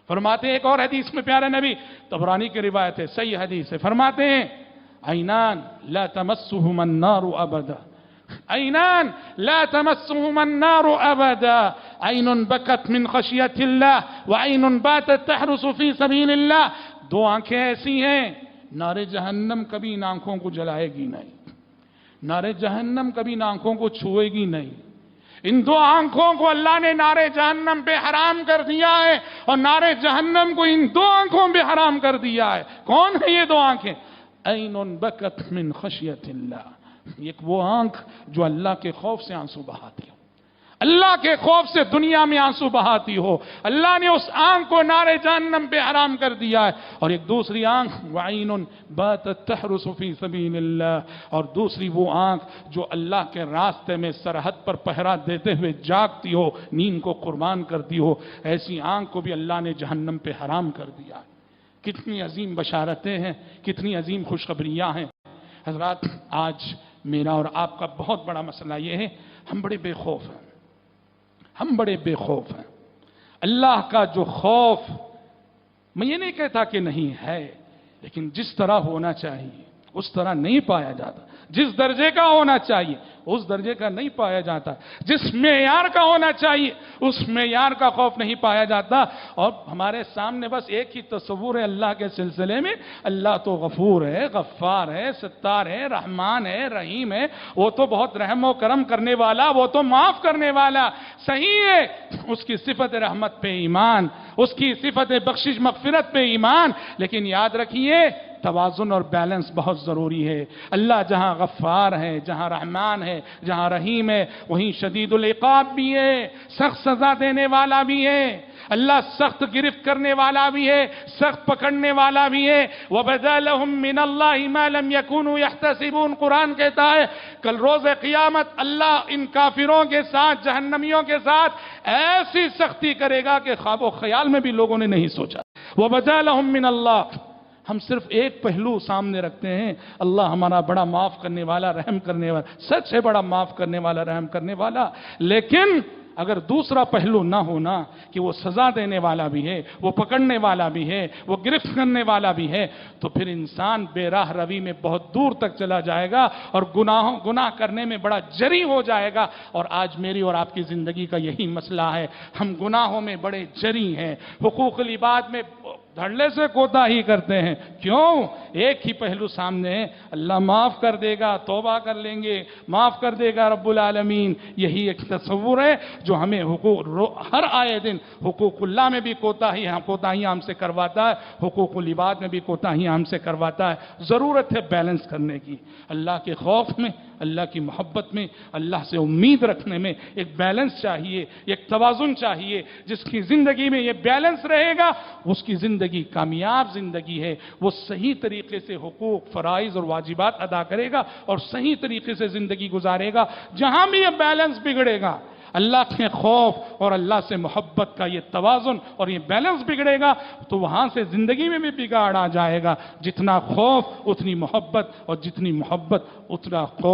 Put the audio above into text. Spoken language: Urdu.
فرماتے ہیں ایک اور حدیث میں پیارے نبی، طبرانی کی روایت ہے، صحیح حدیث ہے، فرماتے ہیں عینان لا تمسہما النار ابدا، عینان لا تمسہما النار ابدا، عین بکت من خشیت اللہ وعین باتت تحرس فی سبیل اللہ، دو آنکھیں ایسی ہیں نار جہنم کبھی ان آنکھوں کو جلائے گی نہیں، نار جہنم کبھی ان آنکھوں کو چھوئے گی نہیں۔ ان دو آنکھوں کو اللہ نے نار جہنم پہ حرام کر دیا ہے، اور نار جہنم کو ان دو آنکھوں پہ حرام کر دیا ہے۔ کون ہے یہ دو آنکھیں؟ عین بکت من خشیت اللہ، ایک وہ آنکھ جو اللہ کے خوف سے آنسو بہاتی ہو، اللہ کے خوف سے دنیا میں آنسو بہاتی ہو، اللہ نے اس آنکھ کو نار جہنم پہ حرام کر دیا ہے۔ اور ایک دوسری آنکھ وعین باتت تحرس فی سبیل اللہ، اور دوسری وہ آنکھ جو اللہ کے راستے میں سرحد پر پہرا دیتے ہوئے جاگتی ہو، نیند کو قربان کرتی ہو، ایسی آنکھ کو بھی اللہ نے جہنم پہ حرام کر دیا ہے۔ کتنی عظیم بشارتیں ہیں، کتنی عظیم خوشخبریاں ہیں۔ حضرات، آج میرا اور آپ کا بہت بڑا مسئلہ یہ ہے، ہم بڑے بے خوف ہیں، ہم بڑے بے خوف ہیں۔ اللہ کا جو خوف، میں یہ نہیں کہتا کہ نہیں ہے، لیکن جس طرح ہونا چاہیے اس طرح نہیں پایا جاتا، جس درجے کا ہونا چاہیے اس درجے کا نہیں پایا جاتا، جس معیار کا ہونا چاہیے اس معیار کا خوف نہیں پایا جاتا۔ اور ہمارے سامنے بس ایک ہی تصور ہے اللہ کے سلسلے میں، اللہ تو غفور ہے، غفار ہے، ستار ہے، رحمان ہے، رحیم ہے، وہ تو بہت رحم و کرم کرنے والا، وہ تو معاف کرنے والا، صحیح ہے۔ اس کی صفت رحمت پہ ایمان، اس کی صفت بخشش مغفرت پہ ایمان، لیکن یاد رکھیے توازن اور بیلنس بہت ضروری ہے۔ اللہ جہاں غفار ہے، جہاں رحمان ہے، جہاں رحیم ہے، وہیں شدید العقاب بھی ہے، سخت سزا دینے والا بھی ہے۔ اللہ سخت گرفت کرنے والا بھی ہے، سخت پکڑنے والا بھی ہے۔ وَبَدَا لَهُم مِّنَ اللَّهِ مَا لَمْ يَكُونُوا يَحْتَسِبُونَ، قرآن کہتا ہے کل روز قیامت اللہ ان کافروں کے ساتھ، جہنمیوں کے ساتھ ایسی سختی کرے گا کہ خواب و خیال میں بھی لوگوں نے نہیں سوچا۔ وَبَدَا لَهُم مِّنَ اللَّهِ، ہم صرف ایک پہلو سامنے رکھتے ہیں، اللہ ہمارا بڑا معاف کرنے والا، رحم کرنے والا، سچ ہے بڑا معاف کرنے والا، رحم کرنے والا، لیکن اگر دوسرا پہلو نہ ہونا کہ وہ سزا دینے والا بھی ہے، وہ پکڑنے والا بھی ہے، وہ گرفت کرنے والا بھی ہے، تو پھر انسان بے راہ روی میں بہت دور تک چلا جائے گا اور گناہ کرنے میں بڑا جری ہو جائے گا۔ اور آج میری اور آپ کی زندگی کا یہی مسئلہ ہے، ہم گناہوں میں بڑے جری ہیں، حقوق العباد میں دھڑلے سے کوتاہی کرتے ہیں۔ کیوں؟ ایک ہی پہلو سامنے ہے، اللہ معاف کر دے گا، توبہ کر لیں گے، معاف کر دے گا رب العالمین، یہی ایک تصور ہے جو ہمیں ہر آئے دن حقوق اللہ میں بھی کوتاہیاں ہم سے کرواتا ہے، حقوق العباد میں بھی کوتاہیاں ہم سے کرواتا ہے۔ ضرورت ہے بیلنس کرنے کی، اللہ کے خوف میں، اللہ کی محبت میں، اللہ سے امید رکھنے میں ایک بیلنس چاہیے، ایک توازن چاہیے۔ جس کی زندگی میں یہ بیلنس رہے گا اس کی زندگی کامیاب زندگی ہے، وہ صحیح طریقے سے حقوق، فرائض اور واجبات ادا کرے گا اور صحیح طریقے سے زندگی گزارے گا۔ جہاں بھی یہ بیلنس بگڑے گا، اللہ کے خوف اور اللہ سے محبت کا یہ توازن اور یہ بیلنس بگڑے گا تو وہاں سے زندگی میں بھی بگاڑ آ جائے گا۔ جتنا خوف اتنی محبت، اور جتنی محبت اتنا خوف۔